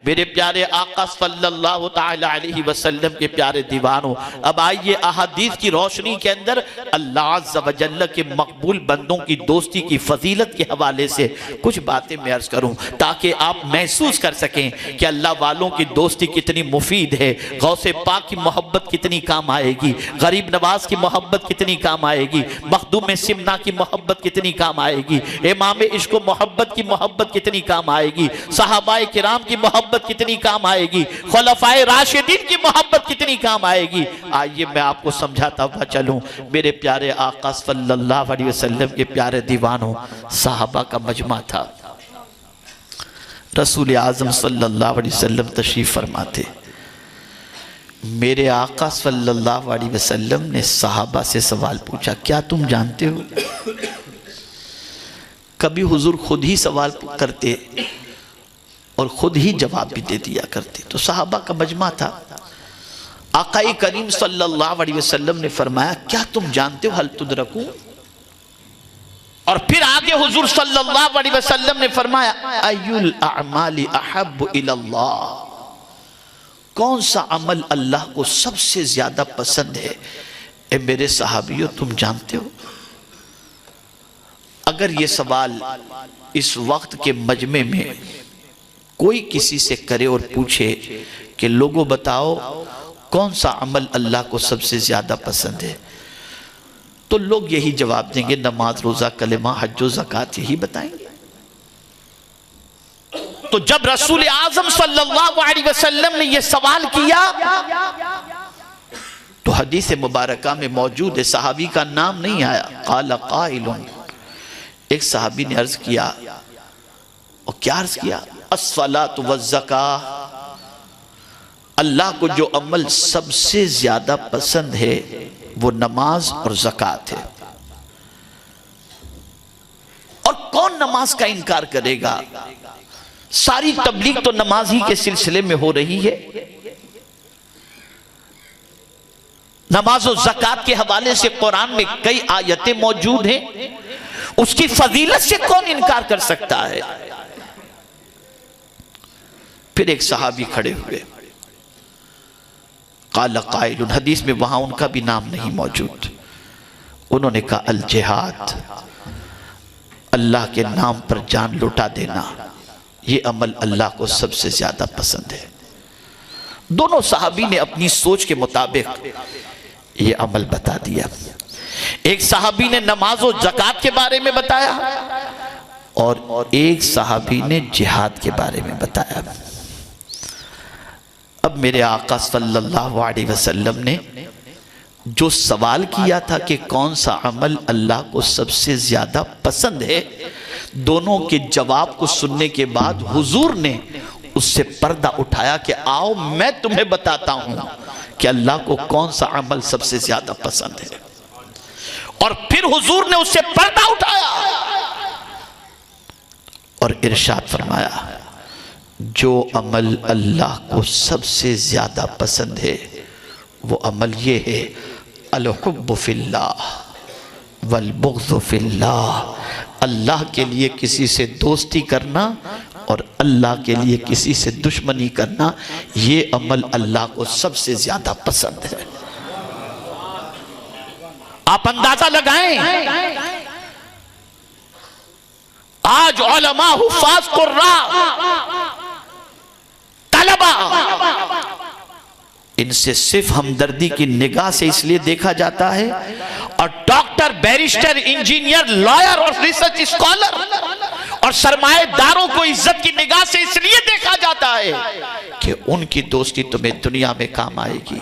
میرے پیارے آقا صلی اللہ تعالی علیہ وسلم کے پیارے دیوانوں، اب آئیے احادیث کی روشنی کے اندر اللہ عز و جل کے مقبول بندوں کی دوستی کی فضیلت کے حوالے سے کچھ باتیں میں عرض کروں تاکہ آپ محسوس کر سکیں کہ اللہ والوں کی دوستی کتنی مفید ہے، غوث پاک کی محبت کتنی کام آئے گی، غریب نواز کی محبت کتنی کام آئے گی، مخدوم سمنا کی محبت کتنی کام آئے گی، امام عشق و محبت کی محبت کتنی کام آئے گی، صحابہ کرام کی محبت کتنی کام آئے گی، خلفائے راشدین کی محبت کتنی کام آئے گی۔ آئیے میں آپ کو سمجھاتا ہوا چلوں، میرے پیارے آقا صلی اللہ علیہ وسلم کے پیارے دیوانوں، صحابہ کا مجمع تھا، رسول اعظم صلی اللہ علیہ وسلم تشریف فرماتے، میرے آقا صلی اللہ علیہ وسلم نے صحابہ سے سوال پوچھا، کیا تم جانتے ہو؟ کبھی حضور خود ہی سوال کرتے اور خود ہی جواب بھی دے دیا کرتے، تو صحابہ کا مجمع تھا، آقا کریم صلی اللہ علیہ وسلم نے فرمایا کیا تم جانتے ہو حل تدرکو؟ اور پھر آگے حضور صلی اللہ علیہ وسلم نے فرمایا ایُّ الاعمال احب الی اللہ، کون سا عمل اللہ کو سب سے زیادہ پسند ہے؟ اے میرے صحابیوں تم جانتے ہو؟ اگر یہ سوال اس وقت کے مجمع میں کوئی کسی سے کرے اور پوچھے کہ لوگوں بتاؤ کون سا عمل اللہ کو سب سے زیادہ پسند ہے، تو لوگ یہی جواب دیں گے نماز روزہ کلمہ حج و زکوٰۃ، یہی بتائیں گے۔ تو جب رسول اعظم صلی اللہ علیہ وسلم نے یہ سوال کیا تو حدیث مبارکہ میں موجود ہے، صحابی کا نام نہیں آیا، قال قائل، ایک صحابی نے عرض کیا، اور کیا عرض کیا؟ الصلاۃ والزکاۃ، اللہ کو جو عمل سب سے زیادہ پسند ہے وہ نماز اور زکوٰۃ ہے، اور کون نماز کا انکار کرے گا؟ ساری تبلیغ تو نماز ہی کے سلسلے میں ہو رہی ہے، نماز و زکوٰۃ کے حوالے سے قرآن میں کئی آیتیں موجود ہیں، اس کی فضیلت سے کون انکار کر سکتا ہے؟ پھر ایک صحابی کھڑے ہوئے، قال قائل، حدیث میں وہاں ان کا بھی نام نہیں موجود، انہوں نے کہا الجہاد، اللہ کے نام پر جان لٹا دینا، یہ عمل اللہ کو سب سے زیادہ پسند ہے۔ دونوں صحابی نے اپنی سوچ کے مطابق یہ عمل بتا دیا، ایک صحابی نے نماز و زکوٰۃ کے بارے میں بتایا اور ایک صحابی نے جہاد کے بارے میں بتایا۔ اب میرے آقا صلی اللہ علیہ وسلم نے جو سوال کیا تھا کہ کون سا عمل اللہ کو سب سے زیادہ پسند ہے، دونوں کے جواب کو سننے کے بعد حضور نے اس سے پردہ اٹھایا کہ آؤ میں تمہیں بتاتا ہوں کہ اللہ کو کون سا عمل سب سے زیادہ پسند ہے، اور پھر حضور نے اس سے پردہ اٹھایا اور ارشاد فرمایا جو عمل اللہ کو سب سے زیادہ پسند ہے وہ عمل یہ ہے الحب فی اللہ والبغض فی اللہ، اللہ کے لیے کسی سے دوستی کرنا اور اللہ کے لیے کسی سے دشمنی کرنا، یہ عمل اللہ کو سب سے زیادہ پسند ہے۔ آپ اندازہ لگائیں، آج علماء، حفاظ، قراء، طلبہ، ان سے صرف ہمدردی کی نگاہ سے اس لیے دیکھا جاتا ہے، اور ڈاکٹر، بیرسٹر، انجینئر، لائر اور ریسرچ اسکالر اور سرمایہ داروں کو عزت کی نگاہ سے اس لیے دیکھا جاتا ہے کہ ان کی دوستی تمہیں دنیا میں کام آئے گی،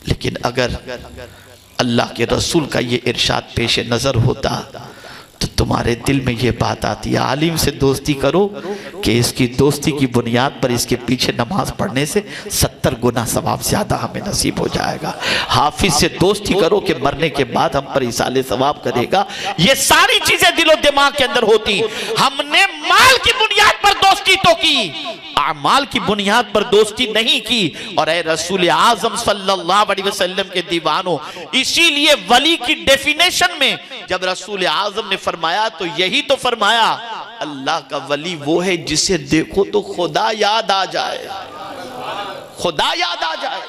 لیکن اگر اللہ کے رسول کا یہ ارشاد پیش نظر ہوتا تو تمہارے دل میں یہ بات آتی ہے عالم سے دوستی کرو کہ اس کی دوستی کی بنیاد پر اس کے پیچھے نماز پڑھنے سے 70 گنا ثواب زیادہ ہمیں نصیب ہو جائے گا، حافظ سے دوستی کرو کہ مرنے کے بعد ہم پر ایصال ثواب کرے گا۔ یہ ساری چیزیں دل و دماغ کے اندر ہوتی، ہم نے مال کی بنیاد پر دوستی تو کی، اعمال کی بنیاد پر دوستی نہیں کی۔ اور اے رسول اعظم صلی اللہ علیہ وسلم کے دیوانوں، اسی لیے ولی کی ڈیفینیشن میں جب رسول اعظم نے فرمایا تو یہی تو فرمایا اللہ کا ولی وہ ہے جسے دیکھو تو خدا یاد آ جائے، خدا یاد آ جائے۔